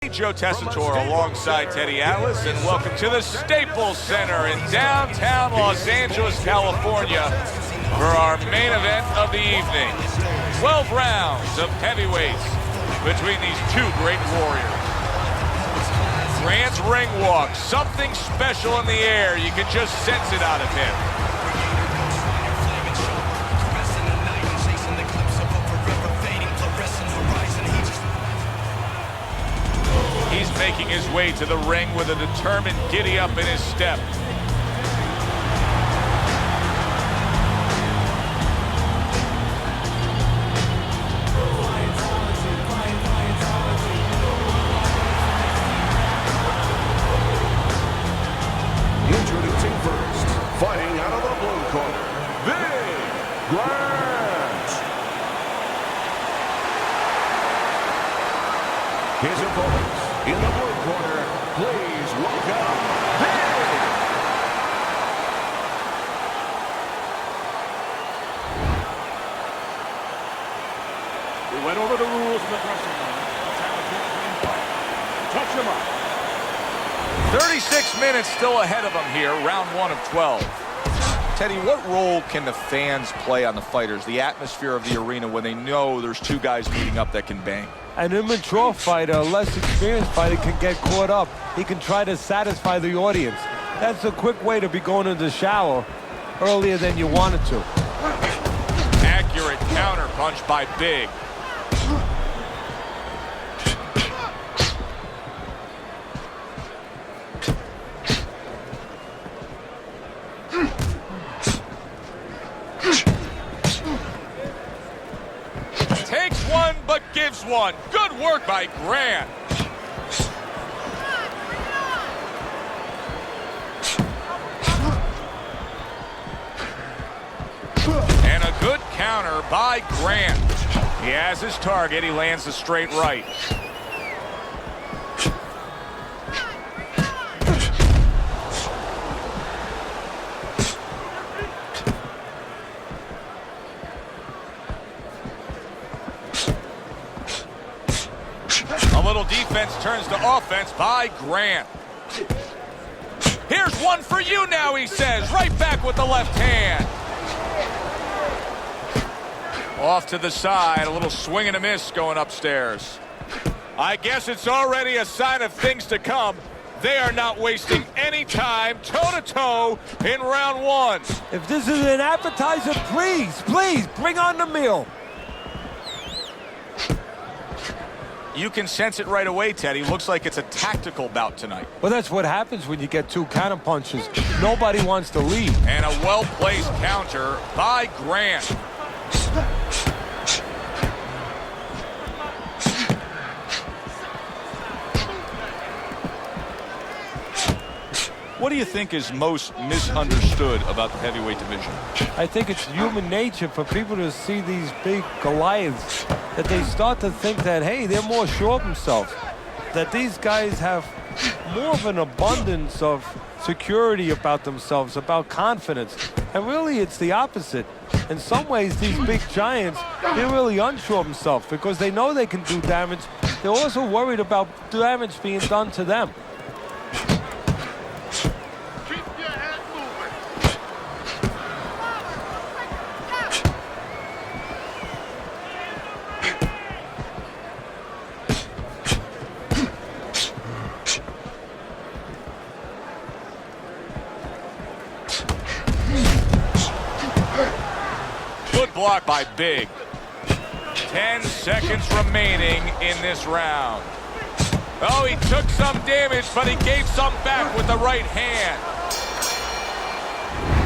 Joe Tessitore alongside Teddy Atlas, and welcome to the Staples Center in downtown Los Angeles, California for our main event of the evening. 12 rounds of heavyweights between these two great warriors. Grant's ring walk, something special in the air. You can just sense it out of him. He's making his way to the ring with a determined giddy-up in his step. Introducing first, fighting out of the blue corner, Grant. His opponents in the blue corner, please welcome Big. We went over the rules of the wrestling ring. Let's have a good fight. Touch him up. 36 minutes still ahead of him here, round 1 of 12. Teddy, what role can the fans play on the fighters, the atmosphere of the arena when they know there's two guys meeting up that can bang? An immature fighter, a less experienced fighter, can get caught up. He can try to satisfy the audience. That's a quick way to be going into the shower earlier than you wanted to. Accurate counter punch by Big. Takes one, but gives one. Good work by Grant. And a good counter by Grant. He has his target. He lands a straight right. A little defense turns to offense by Grant. Here's one for you now, he says. Right back with the left hand. Off to the side, a little swing and a miss going upstairs. I guess it's already a sign of things to come. They are not wasting any time, toe-to-toe in round 1. If this is an appetizer, please, bring on the meal. You can sense it right away, Teddy. Looks like it's a tactical bout tonight. Well, that's what happens when you get two counter punches. Nobody wants to leave. And a well-placed counter by Grant. What do you think is most misunderstood about the heavyweight division? I think it's human nature for people to see these big Goliaths, that they start to think that, hey, they're more sure of themselves, that these guys have more of an abundance of security about themselves, about confidence. And really, it's the opposite. In some ways, these big giants, they're really unsure of themselves because they know they can do damage. They're also worried about damage being done to them. Good block by Big. 10 seconds remaining in this round. Oh, he took some damage, but he gave some back with the right hand.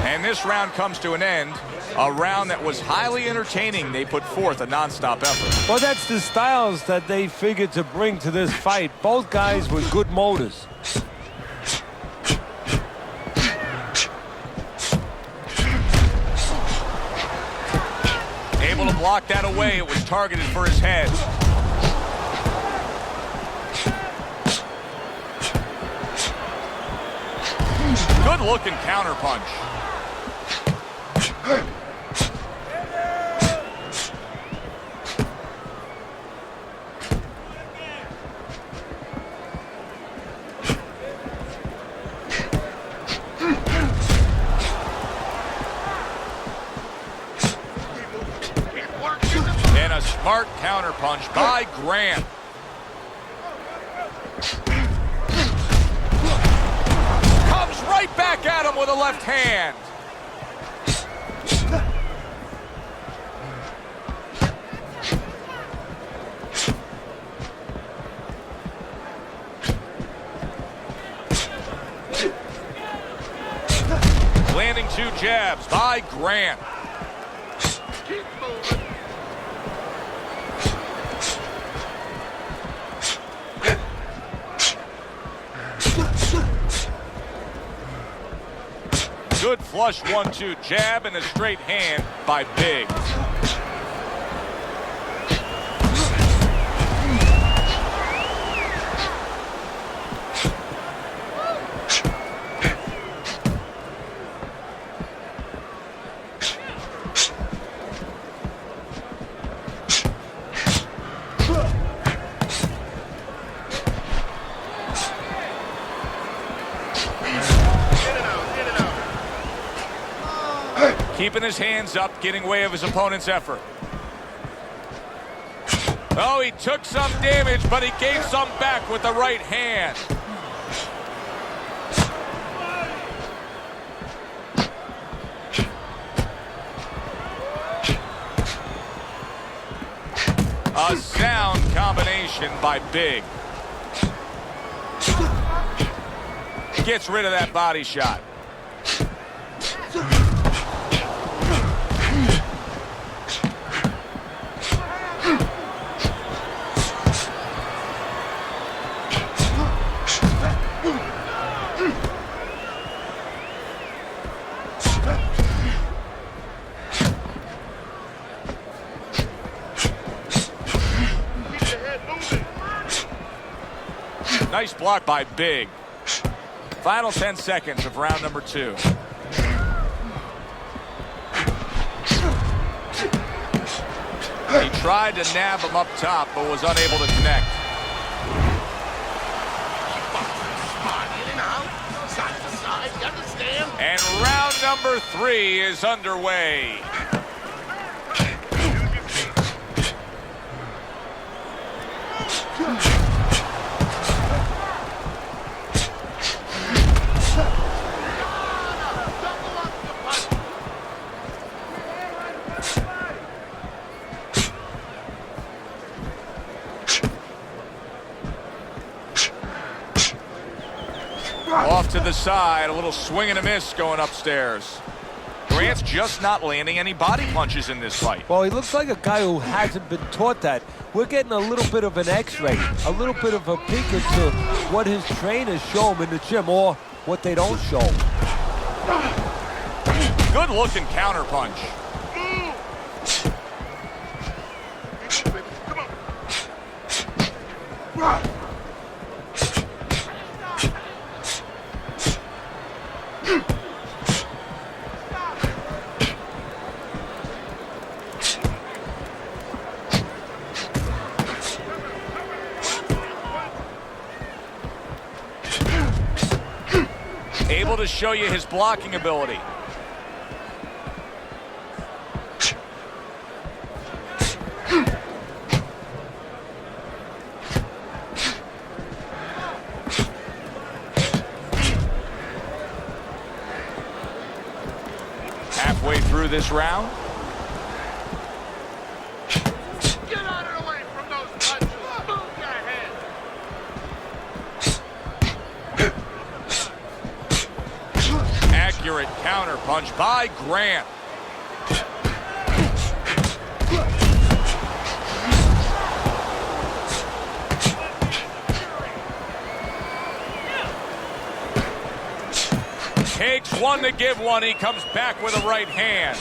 And this round comes to an end. A round that was highly entertaining. They put forth a non-stop effort. Well, that's the styles that they figured to bring to this fight. Both guys with good motors. Able to block that away. It was targeted for his head. Good looking counter punch. Smart counterpunch by Grant. Comes right back at him with a left hand. Landing 2 jabs by Grant. Keep moving. Good flush 1-2 jab and a straight hand by Big. Keeping his hands up, getting way of his opponent's effort. Oh, he took some damage, but he gave some back with the right hand. A sound combination by Big. Gets rid of that body shot. Nice block by Big. Final 10 seconds of round number 2. He tried to nab him up top, but was unable to connect. And round number 3 is underway. Off to the side, a little swing and a miss going upstairs. Grant's just not landing any body punches in this fight. Well, he looks like a guy who hasn't been taught that. We're getting a little bit of an x-ray, a little bit of a peek into what his trainers show him in the gym or what they don't show him. Good looking counterpunch. Able to show you his blocking ability. Halfway through this round. Get out of the way from those punches. Move your head. Accurate counterpunch by Grant. Takes one to give one. He comes back with a right hand.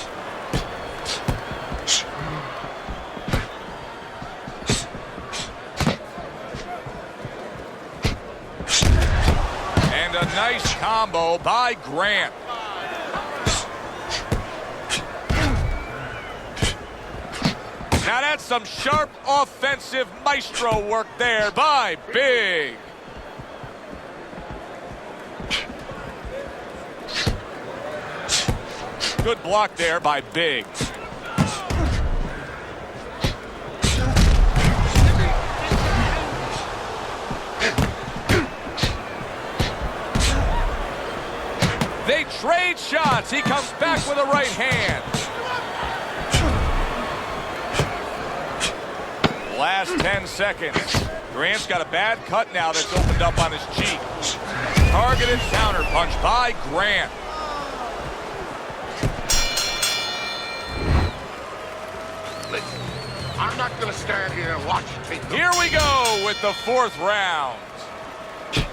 And a nice combo by Grant. Now that's some sharp offensive maestro work there by Big. Good block there by Big. They trade shots. He comes back with a right hand. Last 10 seconds. Grant's got a bad cut now that's opened up on his cheek. Targeted counter punch by Grant. I'm not going to stand here and watch you take them. Here we go with the 4th round. Keep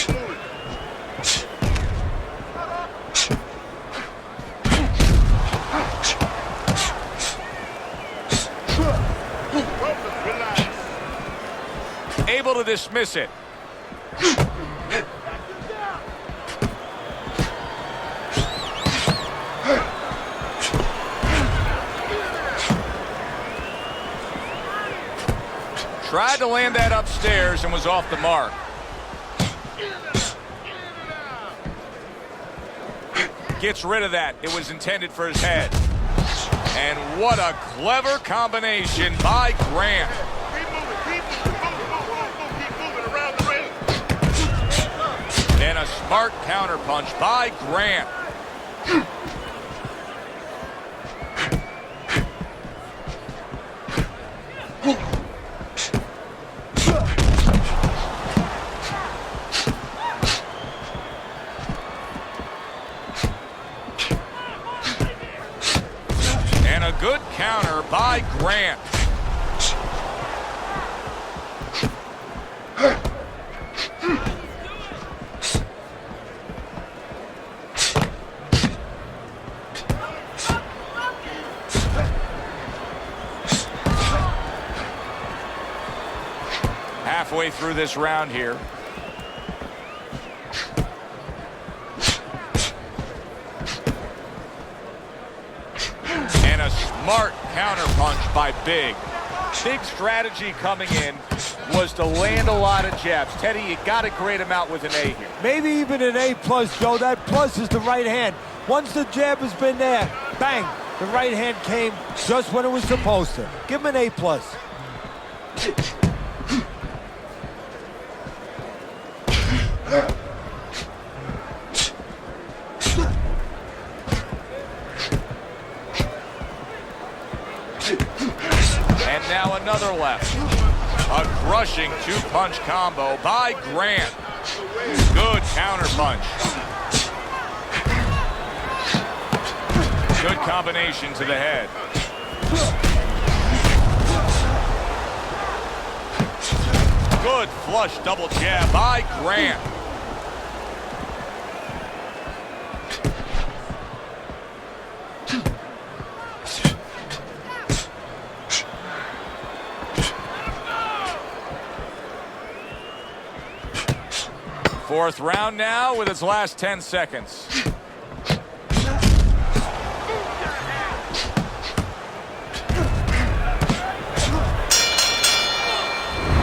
moving. Relax. Able to dismiss it. Tried to land that upstairs and was off the mark. Gets rid of that. It was intended for his head. And what a clever combination by Grant. Keep moving. Keep moving around the ring. And a smart counterpunch by Grant. And a good counter by Grant. Halfway through this round here. And a smart counterpunch by Big. Big strategy coming in was to land a lot of jabs. Teddy, you got to grade him out with an A here. Maybe even an A+, Joe. That plus is the right hand. Once the jab has been there, bang, the right hand came just when it was supposed to. Give him an A+. And now another left. A crushing 2-punch combo by Grant. Good counterpunch. Good combination to the head. Good flush double jab by Grant. Fourth round now with its last 10 seconds.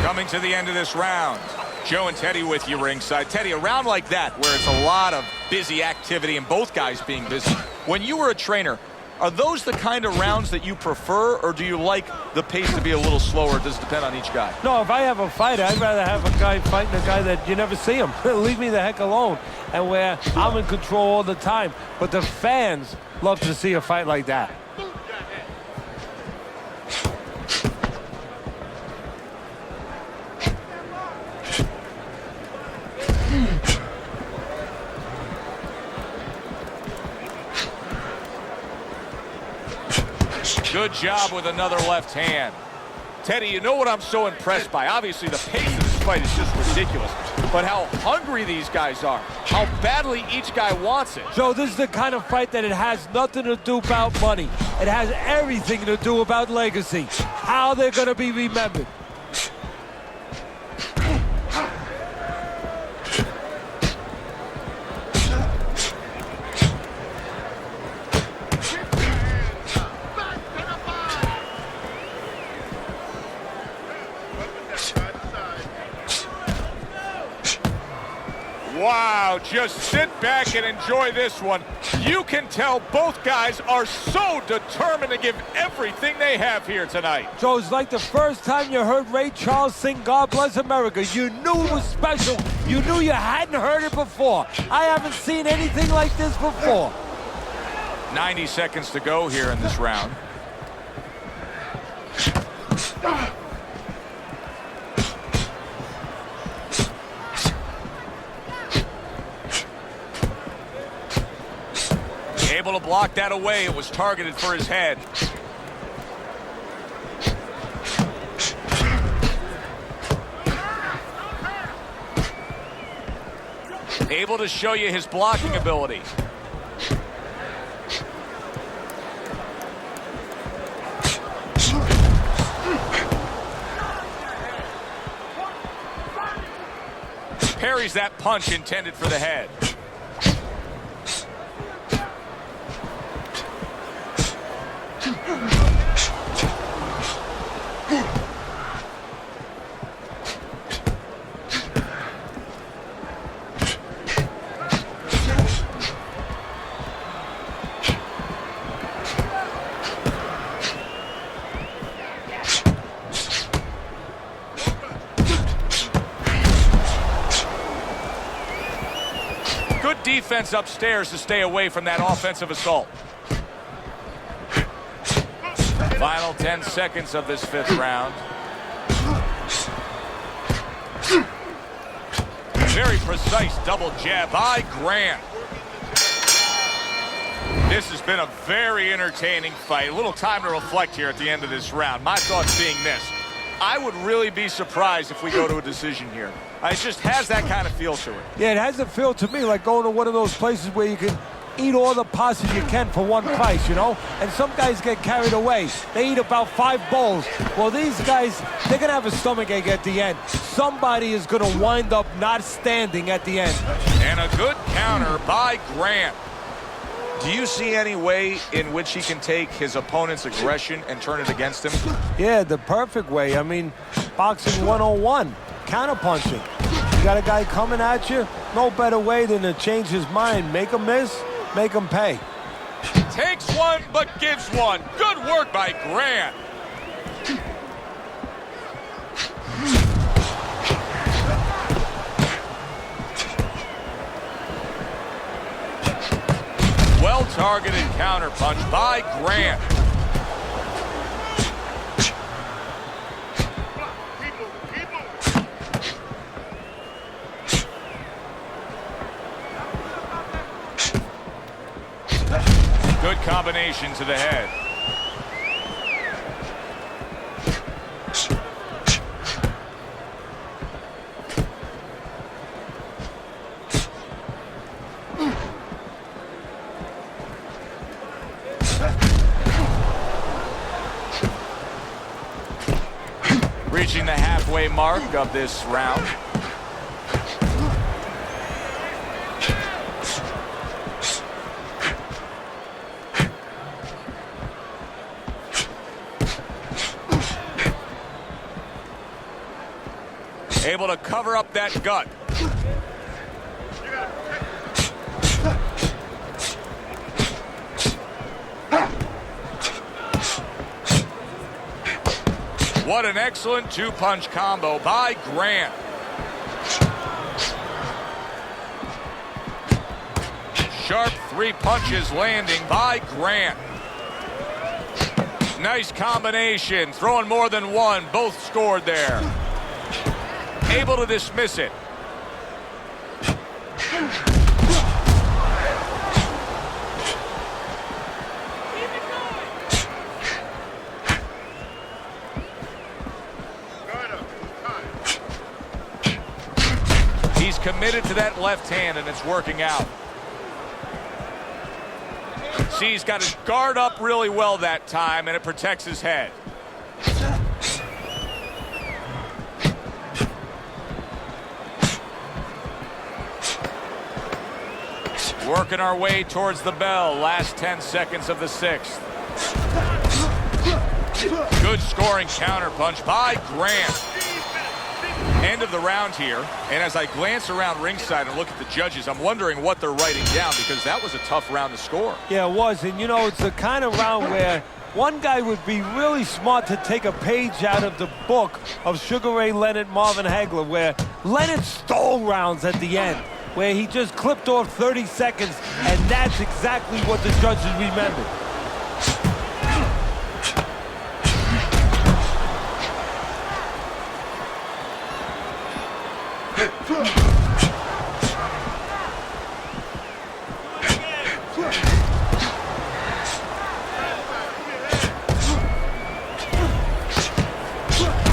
Coming to the end of this round. Joe and Teddy with you ringside. Teddy, a round like that where it's a lot of busy activity and both guys being busy. When you were a trainer, are those the kind of rounds that you prefer, or do you like the pace to be a little slower? It does depend on each guy. No, if I have a fight, I'd rather have a guy fighting a guy that you never see him. Leave me the heck alone. And where I'm in control all the time. But the fans love to see a fight like that. Good job with another left hand. Teddy, you know what I'm so impressed by? Obviously, the pace of this fight is just ridiculous. But how hungry these guys are. How badly each guy wants it. Joe, this is the kind of fight that it has nothing to do about money. It has everything to do about legacy. How they're going to be remembered. Wow, just sit back and enjoy this one. You can tell both guys are so determined to give everything they have here tonight. Joe, it's like the first time you heard Ray Charles sing God Bless America. You knew it was special. You knew you hadn't heard it before. I haven't seen anything like this before. 90 seconds to go here in this round. Able to block that away. It was targeted for his head. Able to show you his blocking ability. Parries that punch intended for the head. Good defense upstairs to stay away from that offensive assault. Final 10 seconds of this fifth round. Very precise double jab by Grant. This has been a very entertaining fight. A little time to reflect here at the end of this round. My thoughts being this: I would really be surprised if we go to a decision here. It just has that kind of feel to it. Yeah, it has a feel to me like going to one of those places where you can eat all the pasta you can for one price, you know? And some guys get carried away. They eat about 5 bowls. Well, these guys, they're going to have a stomachache at the end. Somebody is going to wind up not standing at the end. And a good counter by Grant. Do you see any way in which he can take his opponent's aggression and turn it against him? Yeah, the perfect way. I mean, boxing 101, counterpunching. You got a guy coming at you, no better way than to change his mind. Make him miss, make him pay. Takes one, but gives one. Good work by Grant. Well-targeted counterpunch by Grant. Good combination to the head. Reaching the halfway mark of this round. Able to cover up that gut. What an excellent two-punch combo by Grant. Sharp 3 punches landing by Grant. Nice combination, throwing more than one, both scored there. Able to dismiss it. He's committed to that left hand, and it's working out. See, he's got his guard up really well that time, and it protects his head. Working our way towards the bell. Last 10 seconds of the 6th. Good scoring counterpunch by Grant. End of the round here, and as I glance around ringside and look at the judges, I'm wondering what they're writing down, because that was a tough round to score. Yeah, it was, and you know, it's the kind of round where one guy would be really smart to take a page out of the book of Sugar Ray Leonard, Marvin Hagler, where Leonard stole rounds at the end, where he just clipped off 30 seconds, and that's exactly what the judges remembered.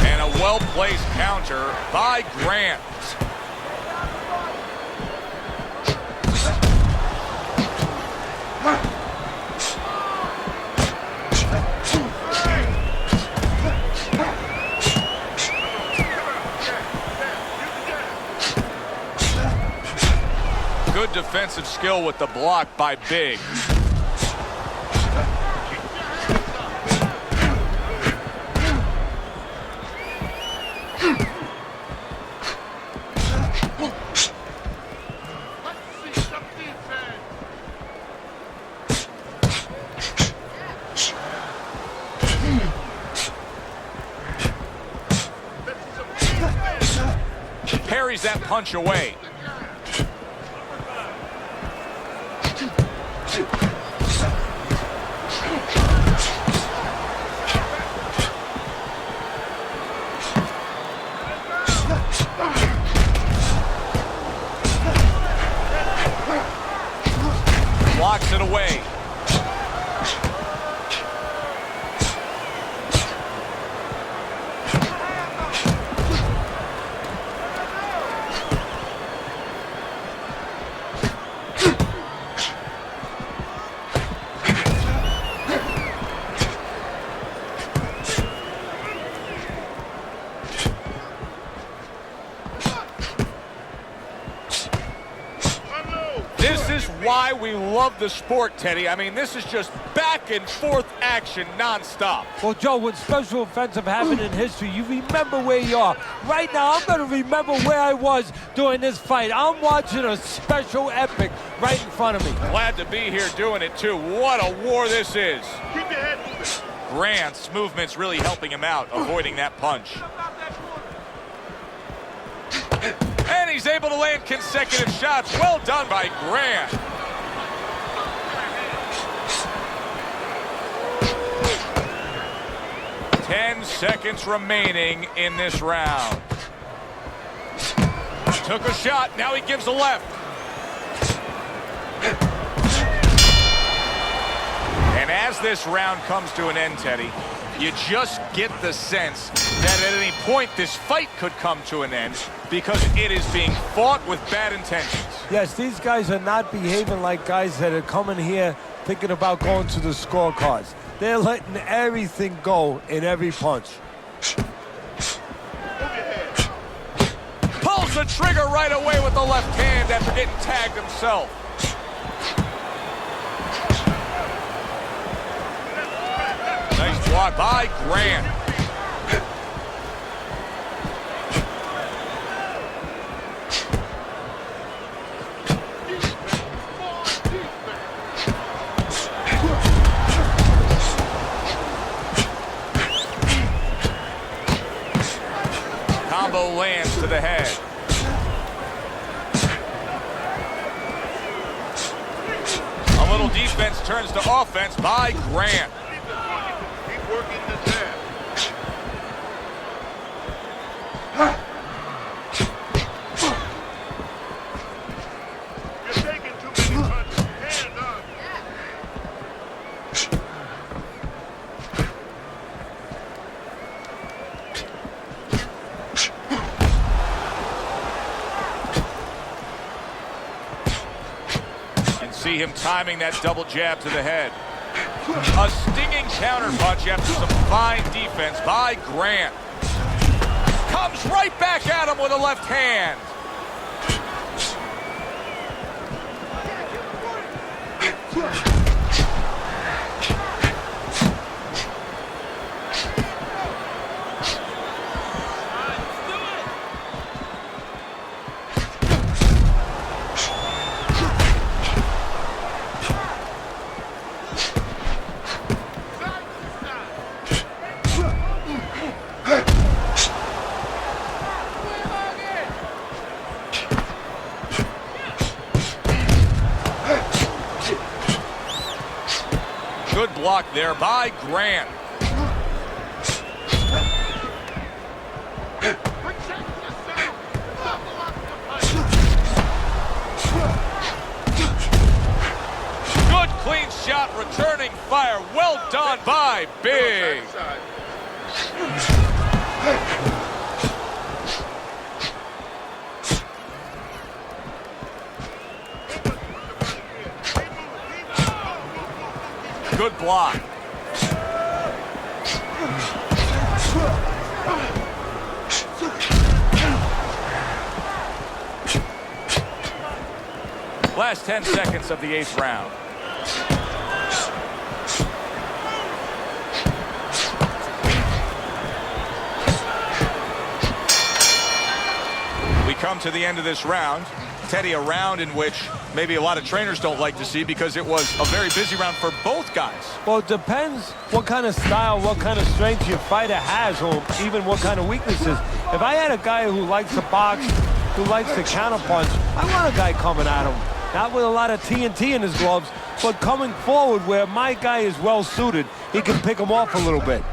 And a well-placed counter by Grant. Good defensive skill with the block by Big. Parries that punch away. Blocks it away. This is why we love the sport, Teddy. I mean, this is just back and forth action nonstop. Well, Joe, when special events have happened in history, you remember where you are. Right now, I'm going to remember where I was during this fight. I'm watching a special epic right in front of me. Glad to be here doing it, too. What a war this is. Keep your head moving. Grant's movement's really helping him out, avoiding that punch. And he's able to land consecutive shots. Well done by Grant. Ten seconds remaining in this round. Took a shot, now he gives a left. And as this round comes to an end, Teddy, you just get the sense that at any point this fight could come to an end because it is being fought with bad intentions. Yes, these guys are not behaving like guys that are coming here thinking about going to the scorecards. They're letting everything go in every punch. Pulls the trigger right away with the left hand after getting tagged himself. Nice block by Grant. Combo lands to the head. A little defense turns to offense by Grant. Keep working this head. You're taking too many punches. Hand up. See him timing that double jab to the head. A stinging counter punch after some fine defense by Grant. Comes right back at him with a left hand. block there by Grant. Good clean shot, returning fire. Well done by Big. Good block. Last 10 seconds of the 8th round. We come to the end of this round. Teddy, a round in which maybe a lot of trainers don't like to see because it was a very busy round for both guys. Well, it depends what kind of style, what kind of strength your fighter has, or even what kind of weaknesses. If I had a guy who likes to box, who likes to counterpunch, I want a guy coming at him. Not with a lot of TNT in his gloves, but coming forward where my guy is well suited, he can pick him off a little bit.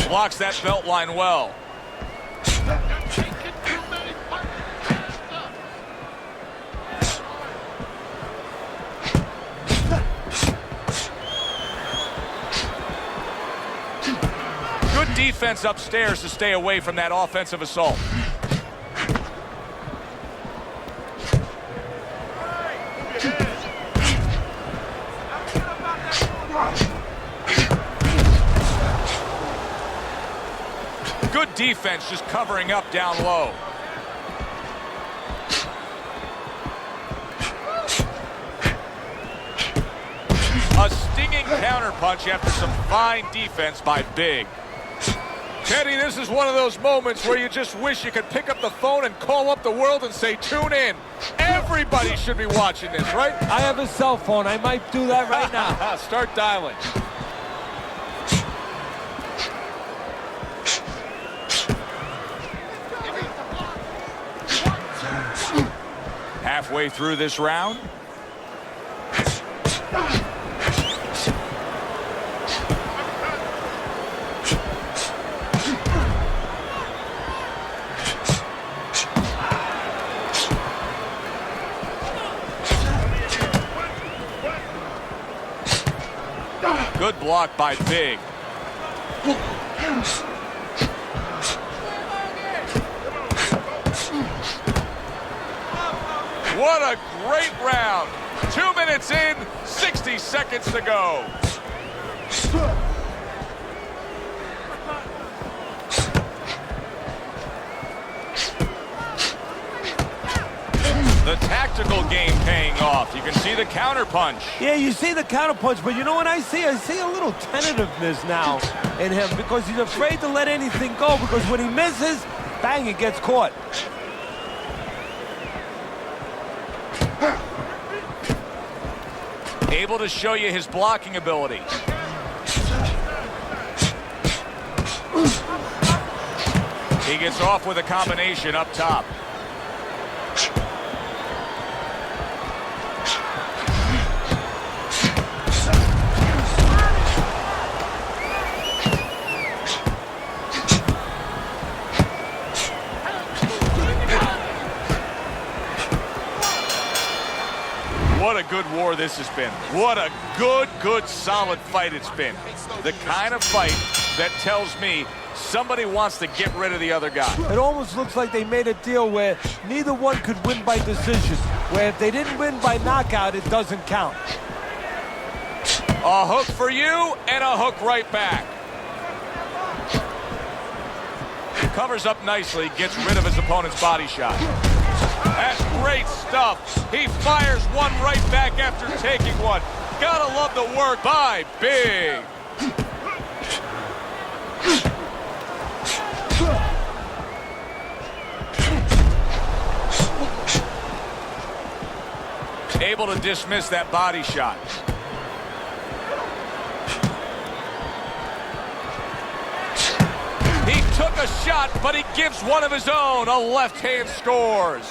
Blocks that belt line well. Good defense upstairs to stay away from that offensive assault. Good defense, just covering up down low. A stinging counterpunch after some fine defense by Big. Teddy, this is one of those moments where you just wish you could pick up the phone and call up the world and say, tune in. Everybody should be watching this, right? I have a cell phone. I might do that right now. Start dialing. Halfway through this round. Good block by Big. What a great round. 2 minutes in, 60 seconds to go. The tactical game paying off. You can see the counter punch. Yeah, you see the counter punch, but you know what I see? I see a little tentativeness now in him because he's afraid to let anything go, because when he misses, bang, it gets caught. Able to show you his blocking ability. He gets off with a combination up top. What a good war this has been. What a good, solid fight it's been. The kind of fight that tells me somebody wants to get rid of the other guy. It almost looks like they made a deal where neither one could win by decision, where if they didn't win by knockout, it doesn't count. A hook for you and a hook right back. Covers up nicely, gets rid of his opponent's body shot. That's great stuff. He fires one right back after taking one. Gotta love the work by Big. Able to dismiss that body shot. He took a shot, but he gives one of his own. A left hand scores.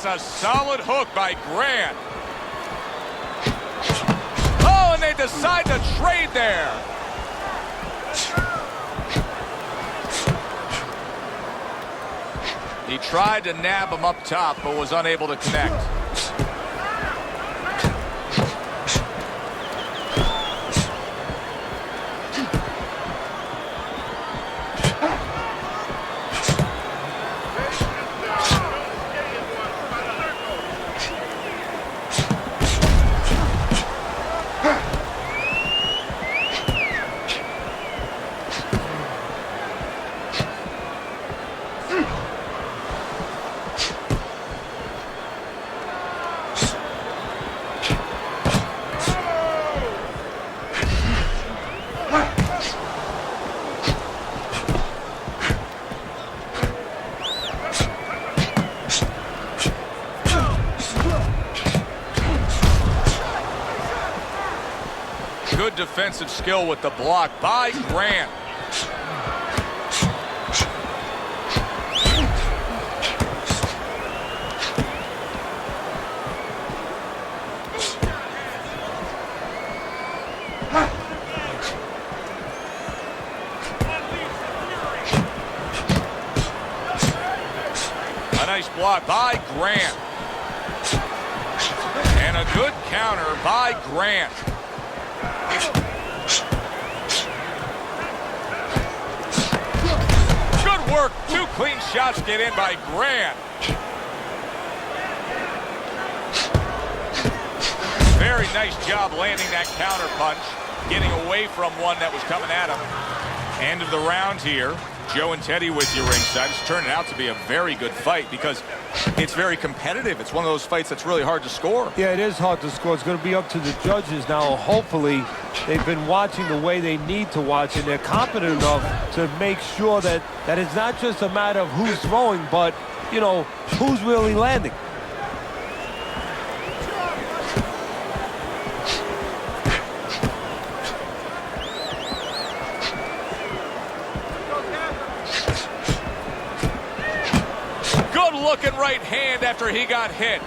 That's a solid hook by Grant. Oh, and they decide to trade there. He tried to nab him up top, but was unable to connect. Good defensive skill with the block by Grant. A nice block by Grant. And a good counter by Grant. Good work. 2 clean shots get in by Grant. Very nice job landing that counter punch, getting away from one that was coming at him. End of the round here. Joe and Teddy with you ringside. It's turning out to be a very good fight because it's very competitive. It's one of those fights that's really hard to score. Yeah, it is hard to score. It's going to be up to the judges now. Hopefully, they've been watching the way they need to watch, and they're competent enough to make sure that it's not just a matter of who's throwing, but, you know, who's really landing. Looking right hand after he got hit.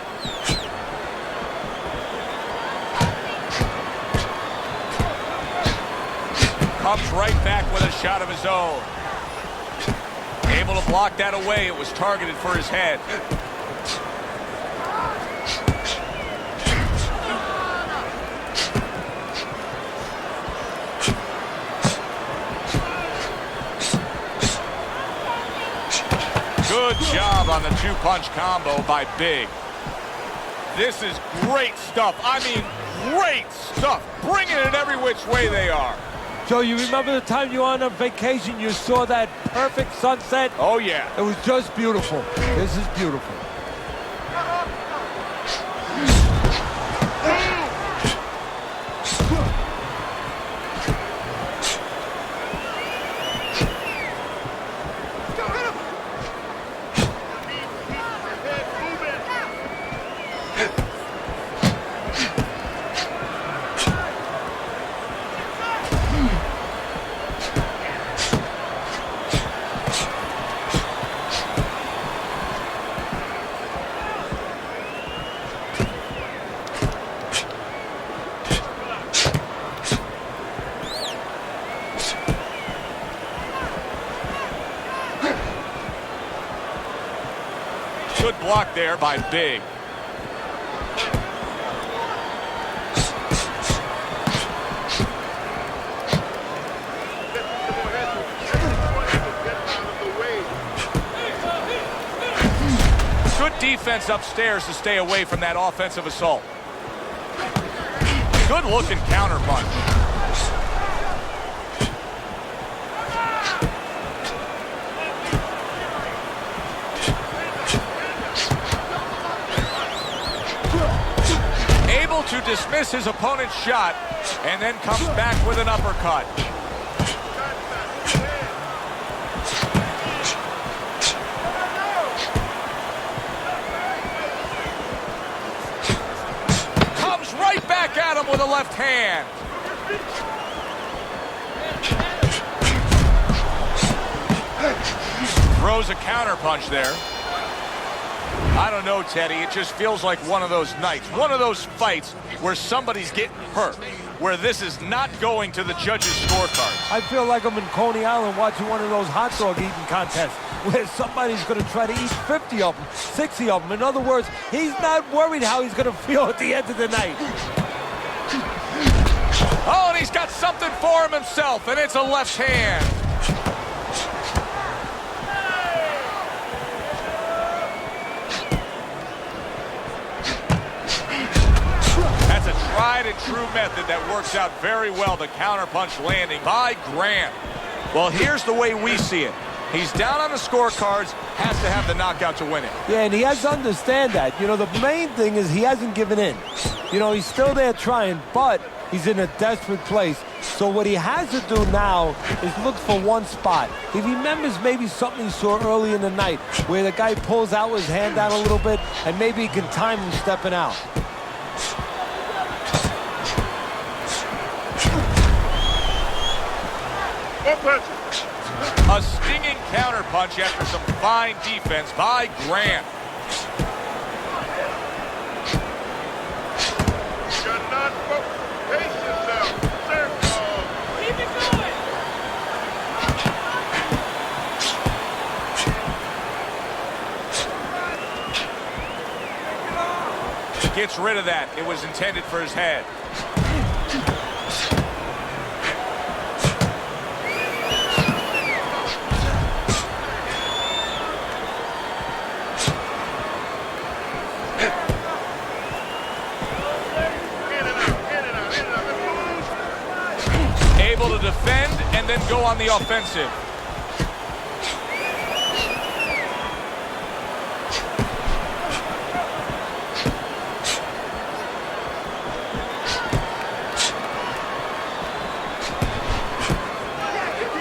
Comes right back with a shot of his own. Able to block that away. It was targeted for his head. Good job on the 2-punch combo by Big. This is great stuff. I mean, great stuff. Bringing it every which way they are. Joe, you remember the time you were on a vacation, you saw that perfect sunset? Oh, yeah. It was just beautiful. This is beautiful. Good block there by Big. Good defense upstairs to stay away from that offensive assault. Good looking counter punch. To dismiss his opponent's shot and then comes back with an uppercut. Comes right back at him with a left hand. Throws a counter punch there. I don't know, Teddy. It just feels like one of those nights, one of those fights where somebody's getting hurt, where this is not going to the judges' scorecards. I feel like I'm in Coney Island watching one of those hot dog eating contests where somebody's going to try to eat 50 of them, 60 of them. In other words, he's not worried how he's going to feel at the end of the night. Oh, and he's got something for him himself, and it's a left hand. That's a tried and true method that works out very well, the counterpunch landing by Grant. Well, here's the way we see it. He's down on the scorecards, has to have the knockout to win it. Yeah, and he has to understand that. You know, the main thing is he hasn't given in. You know, he's still there trying, but he's in a desperate place. So what he has to do now is look for one spot. He remembers maybe something he saw early in the night where the guy pulls out his hand down a little bit, and maybe he can time him stepping out. A stinging counterpunch after some fine defense by Grant. You're not supposed to pace yourself. Circle. Keep it going. Gets rid of that. It was intended for his head. Able to defend and then go on the offensive.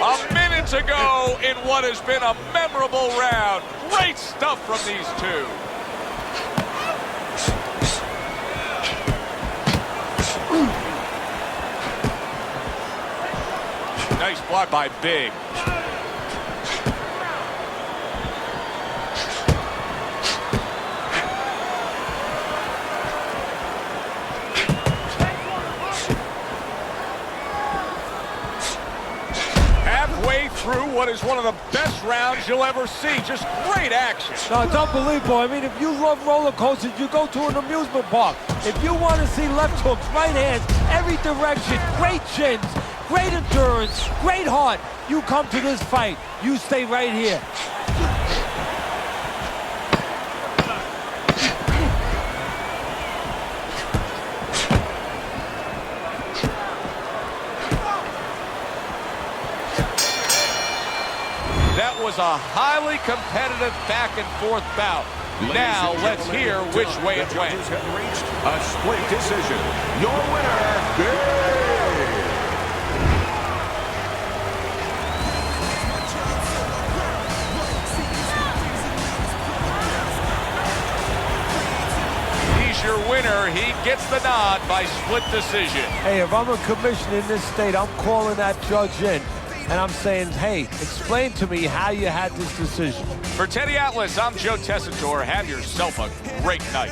A minute to go in what has been a memorable round. Great stuff from these two. Nice block by Big. Halfway through what is one of the best rounds you'll ever see. Just great action. No, it's unbelievable. I mean, if you love roller coasters, you go to an amusement park. If you want to see left hooks, right hands, every direction, great chins, great endurance, great heart, you come to this fight. You stay right here. That was a highly competitive back and forth bout. Now let's hear which way it went. Judges have reached a split decision. Your winner, Big. He's your winner. He gets the nod by split decision. Hey, if I'm a commissioner in this state, I'm calling that judge in. And I'm saying, hey, explain to me how you had this decision. For Teddy Atlas, I'm Joe Tessitore. Have yourself a great night.